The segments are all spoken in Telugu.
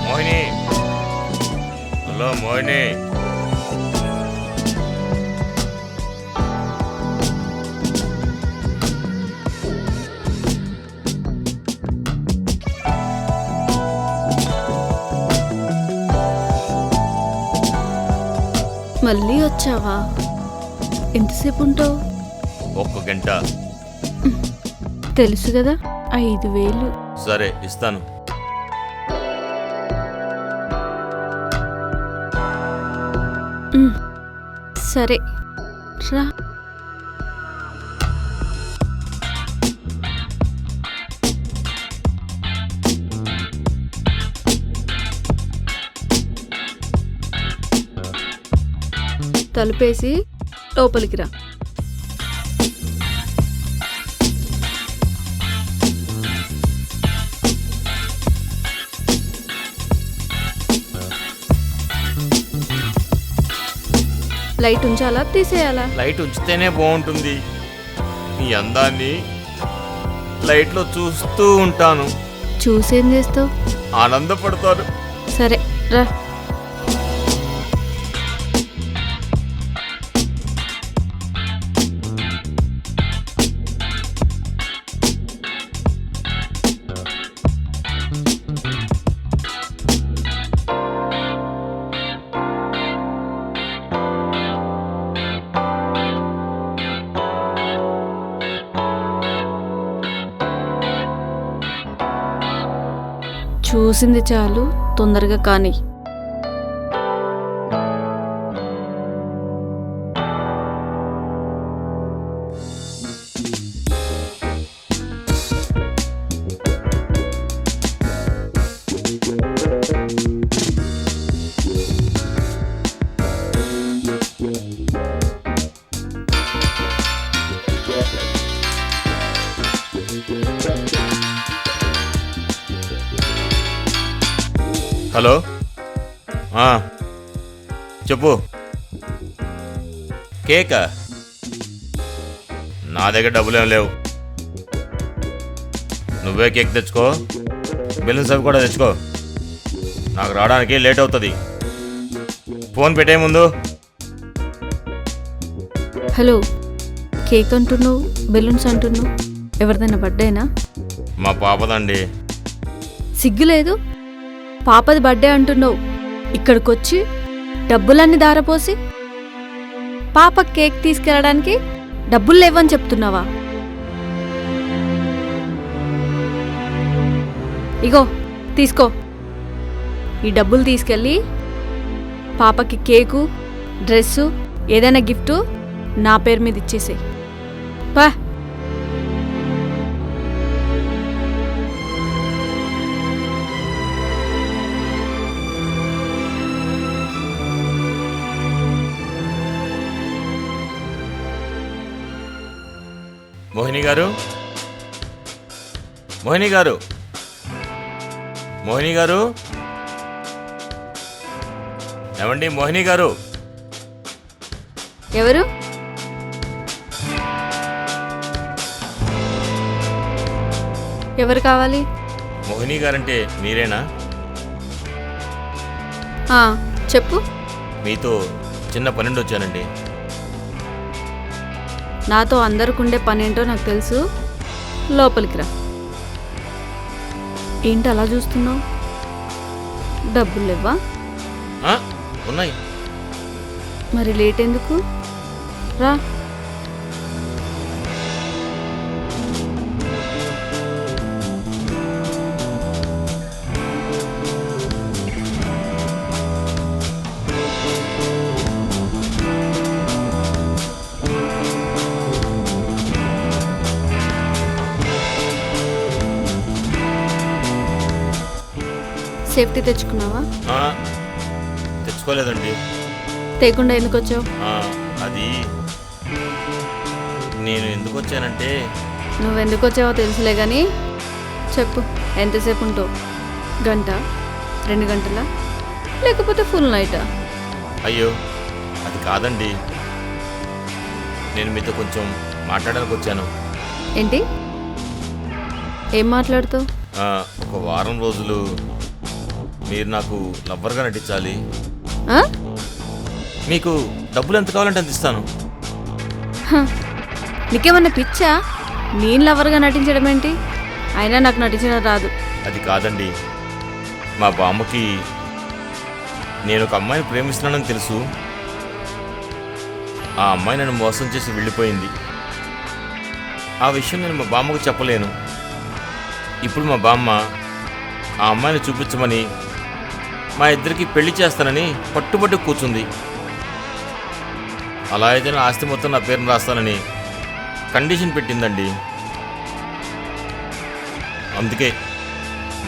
మోహిని, హలో మోహిని. మళ్ళీ వచ్చావా? ఎంతసేపు ఉంటావు? 1 గంట. తెలుసు కదా, 5,000. సరే ఇస్తాను. సరే రా. తలుపేసి లోపలికి రా. లైట్ ఉంచాలా తీసేయాలా? లైట్ ఉంచితేనే బాగుంటుంది. నీ అందాన్ని లైట్లో చూస్తూ ఉంటాను. చూసేం చేస్తావు? ఆనందపడతాను. సరే రా. చూసింది చాలు, తొందరగా కానీ. హలో, చెప్పు. కేకా? నా దగ్గర డబ్బులేం లేవు. నువ్వే కేక్ తెచ్చుకో, బెలూన్స్ అవి కూడా తెచ్చుకో. నాకు రావడానికి లేట్ అవుతుంది. ఫోన్ పెట్టే ముందు. హలో, కేక్ అంటున్నావు, బెలూన్స్ అంటున్నావు. ఎవరిదైనా బర్త్డేనా? మా పాపదండి. సిగ్గులేదు? పాపది బర్త్డే అంటున్నావు, ఇక్కడికొచ్చి డబ్బులన్నీ దారపోసి పాప కేక్ తీసుకెళ్ళడానికి డబ్బులు లేవని చెప్తున్నావా? ఇగో తీసుకో. ఈ డబ్బులు తీసుకెళ్ళి పాపకి కేకు, డ్రెస్సు, ఏదైనా గిఫ్ట్ నా పేరు మీద ఇచ్చేసేయ్. పా. మోహిని గారు, మోహిని గారు, మోహిని గారు, ఏమండి మోహిని గారు? ఎవరు? ఎవరు కావాలి? మోహిని గారంటే మీరేనా? చెప్పు. మీతో చిన్న పనుండి వచ్చానండి. నాతో అందరికుండే పనేంటో నాకు తెలుసు. లోపలికి రా. ఏంటి అలా చూస్తున్నావు? డబ్బులు లేవా? ఉన్నాయి. మరి లేట్ ఎందుకు? రా. సేఫ్టీ తెచ్చుకున్నావా? తెచ్చుకోలేదండి. తేకుండా ఎందుకు వచ్చావు? అది నేను ఎందుకు వచ్చానంటే. నువ్వెందుకు వచ్చావో తెలుసులే కానీ చెప్పు. ఎంతసేపు ఉంటావు? గంట, 2 గంటలా, లేకపోతే ఫుల్ నైటా? అయ్యో అది కాదండి, నేను మీతో కొంచెం మాట్లాడడానికి వచ్చాను. ఏంటి? ఏం మాట్లాడుతావు? ఒక వారం రోజులు మీరు నాకు లవ్వర్గా నటించాలి. ఆ? మీకు డబ్బులు ఎంత కావాలంటే అంత ఇస్తాను. హ, నీకేమన్నా పిచ్చా? నేను లవర్గా నటించడం ఏంటి? అయినా నాకు నటించడం రాదు. అది కాదండి, మా బామ్మకి నేను ఒక అమ్మాయిని ప్రేమిస్తున్నానని తెలుసు. ఆ అమ్మాయి నన్ను మోసం చేసి వెళ్ళిపోయింది. ఆ విషయం నేను మా బామ్మకు చెప్పలేను. ఇప్పుడు మా బామ్మ ఆ అమ్మాయిని చూపించమని మా ఇద్దరికి పెళ్లి చేస్తానని పట్టుబట్టి కూర్చుంది. అలా అయితే నా ఆస్తి మొత్తం నా పేరును రాస్తానని కండిషన్ పెట్టిందండి. అందుకే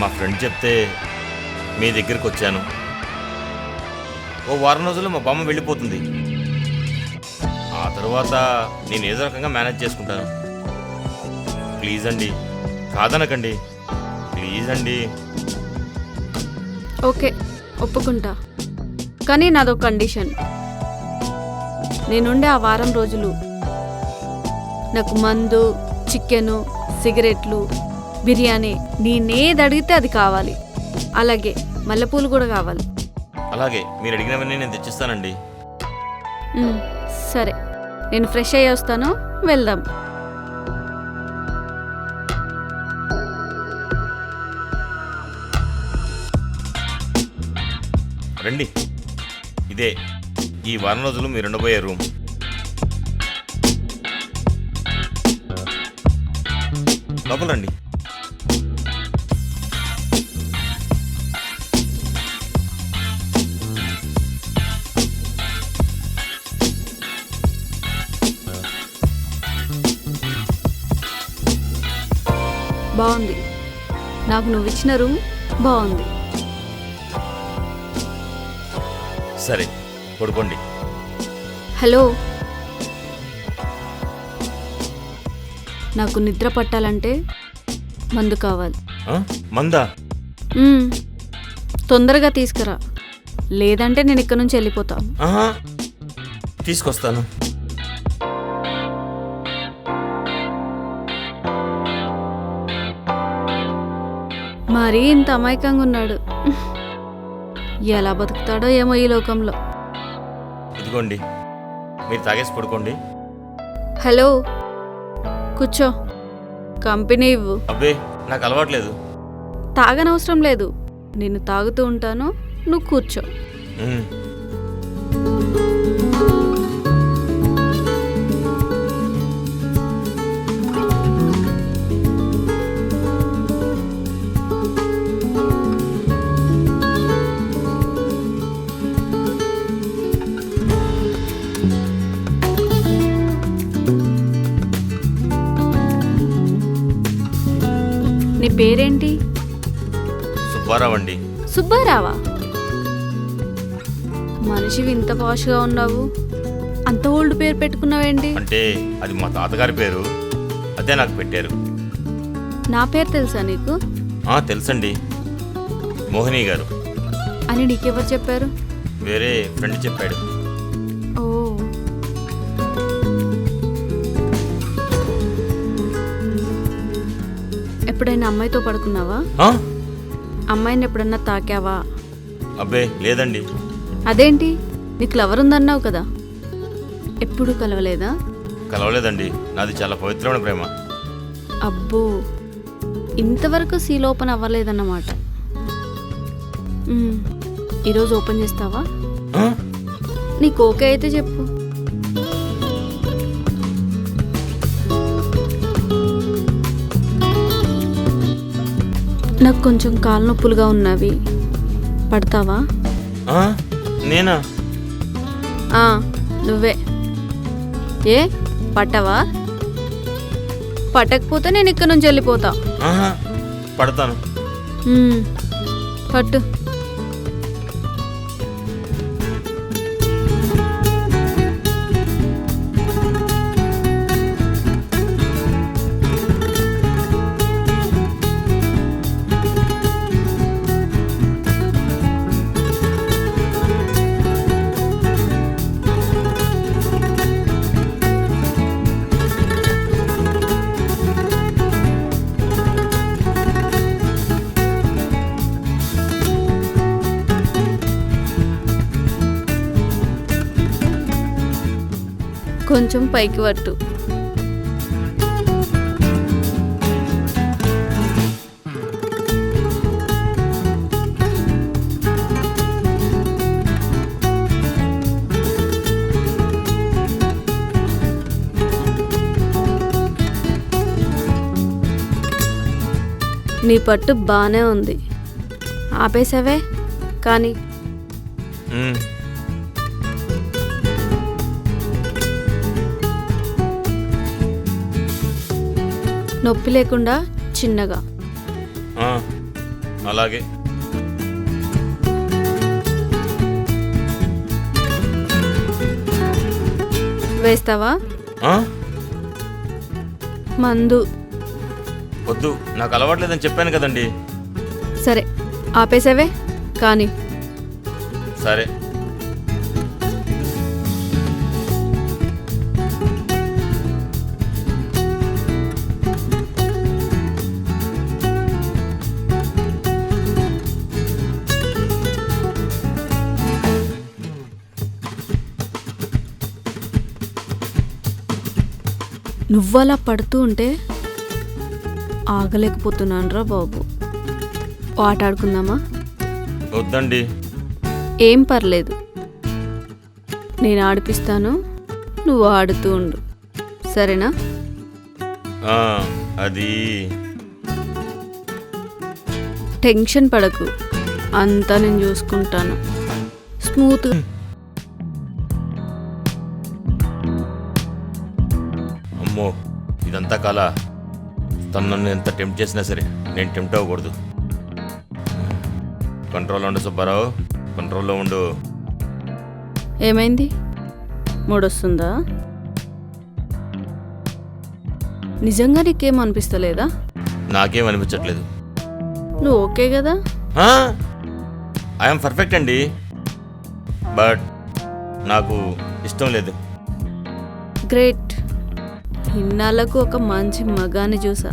మా ఫ్రెండ్ చెప్తే మీ దగ్గరికి వచ్చాను. ఓ వారం రోజుల్లో మా బామ్మ వెళ్ళిపోతుంది. ఆ తర్వాత నేను ఏదో రకంగా మేనేజ్ చేసుకుంటాను. ప్లీజ్ అండి, కాదనకండి, ప్లీజ్ అండి. ఓకే, ఒప్పుకుంటా. కానీ నాదొక కండిషన్. నేనుండే ఆ వారం రోజులు నాకు మందు, చికెను, సిగరెట్లు, బిర్యానీ నేనేది అడిగితే అది కావాలి. అలాగే మల్లెపూలు కూడా కావాలి. అలాగే, మీరు అడిగినవన్నీ నేను తెచ్చిస్తానండి. సరే, నేను ఫ్రెష్ అయ్యి వస్తాను, వెళ్దాం. రండి, ఇదే ఈ వారం రోజులు మీరు ఉండబోయే రూమ్. లోపల రండి. బాగుంది. నాకు నువ్వు ఇచ్చిన రూమ్ బాగుంది. సరే, పడుకోండి. హలో, నాకు నిద్ర పట్టాలంటే మందు కావాలి. మందా? తొందరగా తీసుకురా, లేదంటే నేను ఇక్కడ నుంచి వెళ్ళిపోతాను. తీసుకొస్తాను. మరీ ఇంత అమాయకంగా ఉన్నాడు. ఎలా బతుకుతాడో ఏమో ఈ లోకంలో. ఇదిగోండి, మీరు తాగేసి పడుకోండి. హలో, కూర్చో, కంపెనీ ఇవ్వు. అబ్బే, నాకు అలవాట్లేదు. తాగనవసరం లేదు, నేను తాగుతూ ఉంటాను, నువ్వు కూర్చో. నీ పేరేంటి? సుబ్బారావు అండి. సుబ్బారావా? మనిషివి ఇంత పాష్గా ఉన్నావు, అంత ఓల్డ్ పేరు పెట్టుకున్నావేంటి? అంటే అది మా తాతగారి పేరు, అదే నాకు పెట్టారు. నా పేరు తెలుసా నీకు? తెలుసండి, మోహిని గారు అని నీకెవరు చెప్పారు? వేరే ఫ్రెండ్ చెప్పాడు. ఓ, ఎప్పుడైనా అమ్మాయితో పడుకున్నావా? అమ్మాయిని ఎప్పుడన్నా తాకావా? అబ్బే లేదండి. అదేంటి, నీకు లవర్ ఉందన్నావు కదా, ఎప్పుడు కలవలేదా? కలవలేదండి, నాది చాలా పవిత్రమైన ప్రేమ. అబ్బో, ఇంతవరకు సీల్ ఓపెన్ అవ్వలేదన్నమాట. ఈరోజు ఓపెన్ చేస్తావా? నీకు ఓకే అయితే చెప్పు. నాకు కొంచెం కాలు నొప్పులుగా ఉన్నవి, పడతావా? నేనా? నువ్వే. ఏ పట్టవా? పట్టకపోతే నేను ఇక్కడ నుంచి వెళ్ళిపోతా. పడతాను. పట్టు. కొంచెం పైకి పట్టు. నీ పట్టు బాగానే ఉంది. ఆపేసావే కానీ ఉమ్, నొప్పి లేకుండా చిన్నగా. ఆ, అలాగే. వేస్తావా? ఆ? మందు. వద్దు, నాకు అలవాట్లేదని చెప్పాను కదండి. సరే ఆపేసావే కానీ సరే. నువ్వలా పడుతూ ఉంటే ఆగలేకపోతున్నానురా బాబు. ఆట ఆడుకుందామా? వద్దండి. ఏం పర్లేదు, నేను ఆడిపిస్తాను, నువ్వు ఆడుతూ ఉండు, సరేనా? ఆ, అది టెన్షన్ పడకు, అంతా నేను చూసుకుంటాను. స్మూత్. అమ్మో, ఇదంతా కళ. తను నన్ను ఎంత టెంప్ట్ చేసినా సరే నేను టెంప్ట్ అవ్వకూడదు. కంట్రోల్లో ఉండు సుబ్బారావు, కంట్రోల్లో ఉండు. ఏమైంది? మూడొస్తుందా? నిజంగా నీకేం అనిపిస్తలేదా? నాకేం అనిపించట్లేదు. నువ్వు ఓకే కదా? ఐఎమ్ పర్ఫెక్ట్ అండి, బట్ నాకు ఇష్టం లేదు. గ్రేట్. ఇన్నాళ్ళకు ఒక మంచి మగాన్ని చూసా.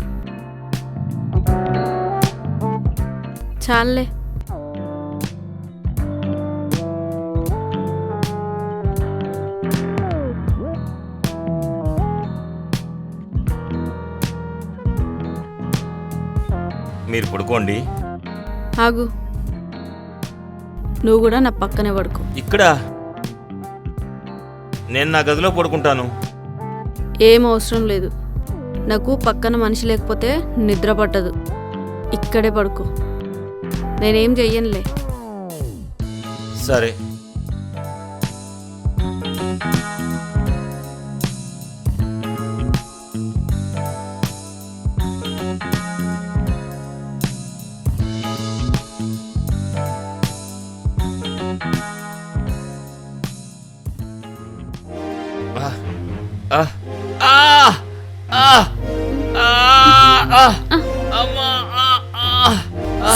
చాలే. మీరు పడుకోండి. ఆగు, నువ్వు కూడా నా పక్కనే పడుకో. ఇక్కడ నేను నా గదిలో పడుకుంటాను. ఏం అవసరం లేదు, నాకు పక్కన మనిషి లేకపోతే నిద్ర పట్టదు. ఇక్కడే పడుకో, నేనేం చెయ్యనులే. సరే.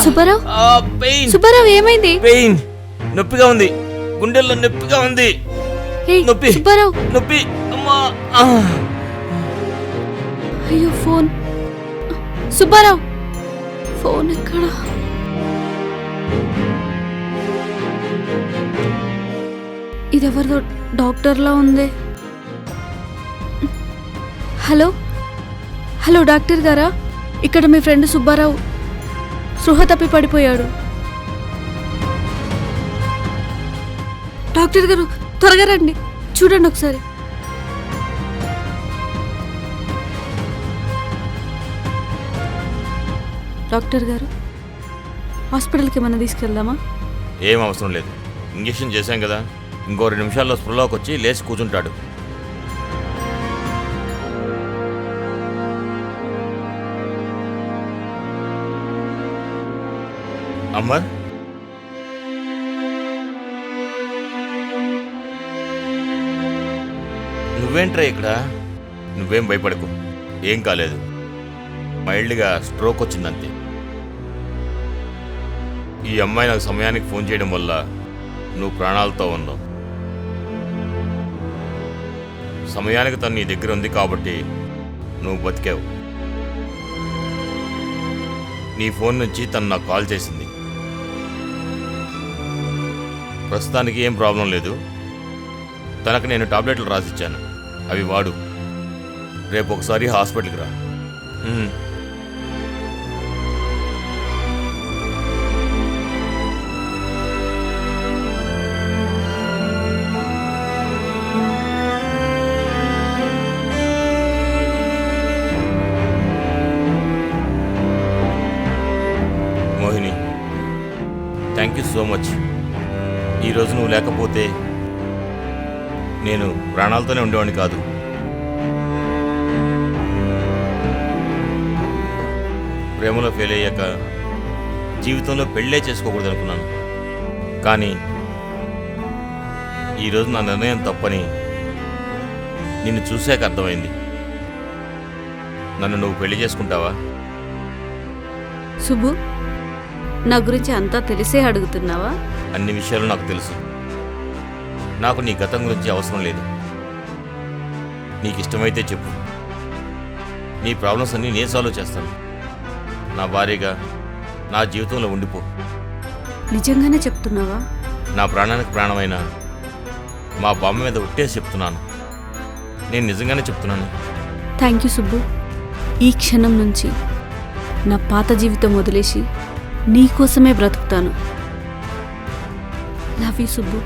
సుబ్బారావు, పెయిన్. సుబ్బారావు ఏమైంది? పెయిన్, నొప్పిగా ఉంది, గుండెల్లో నొప్పిగా ఉంది. ఏయ్, నొప్పి, సుబ్బారావు. నొప్పి. అమ్మా. అయ్యో ఫోన్. సుబ్బారావు, ఫోన్ ఎక్కడ? ఇదెవరిదో డాక్టర్లా ఉంది. హలో హలో, డాక్టర్ గారా? ఇక్కడ మీ ఫ్రెండ్ సుబ్బారావు స్పృహ తప్పి పడిపోయాడు. డాక్టర్ గారు త్వరగా రండి, చూడండి ఒకసారి. డాక్టర్ గారు, హాస్పిటల్కి ఏమైనా తీసుకెళ్దామా? ఏం అవసరం లేదు, ఇంజెక్షన్ చేశాం కదా, ఇంకో 2 నిమిషాల్లో స్పృహలోకి వచ్చి లేచి కూర్చుంటాడు. అమర్, నువ్వేంట్రా ఇక్కడ? నువ్వేం భయపడకు, ఏం కాలేదు, మైల్డ్గా స్ట్రోక్ వచ్చిందంతే. ఈ అమ్మాయి నాకు సమయానికి ఫోన్ చేయడం వల్ల నువ్వు ప్రాణాలతో ఉన్నావు. సమయానికి తను నీ దగ్గర ఉంది కాబట్టి నువ్వు బతికావు. నీ ఫోన్ నుంచి తను నాకు కాల్ చేసింది. ప్రస్తుతానికి ఏం ప్రాబ్లం లేదు. తనకు నేను టాబ్లెట్లు రాసిచ్చాను, అవి వాడు. రేపు ఒకసారి హాస్పిటల్కి రా. Mohini, thank you so much. ఈరోజు నువ్వు లేకపోతే నేను ప్రాణాలతోనే ఉండేవాడిని కాదు. ప్రేమలో ఫెయిల్ అయ్యాక జీవితంలో పెళ్ళే చేసుకోకూడదు అనుకున్నాను. కానీ ఈరోజు నా నిర్ణయం తప్పని నిన్ను చూశాక అర్థమైంది. నన్ను నువ్వు పెళ్లి చేసుకుంటావా? సుబ్బు, నా గురించి అంతా తెలిసే అడుగుతున్నావా? అన్ని విషయాలు నాకు తెలుసు. నాకు నీ గతం గురించి అవసరం లేదు. నీకు ఇష్టమైతే చెప్పు. నీ ప్రాబ్లమ్స్ అన్నీ నేను సాల్వ్ చేస్తాను. నా భార్యగా నా జీవితంలో ఉండిపో. నిజంగానే చెప్తున్నావా? నా ప్రాణానికి ప్రాణమైన మా బామ్మ మీద ఒట్టేసి చెప్తున్నాను. నేను నిజంగానే చెప్తున్నాను. Thank you Subbu. ఈ క్షణం నుంచి నా పాత జీవితం వదిలేసి నీ కోసమే బ్రతుకుతాను. Love you Subbu.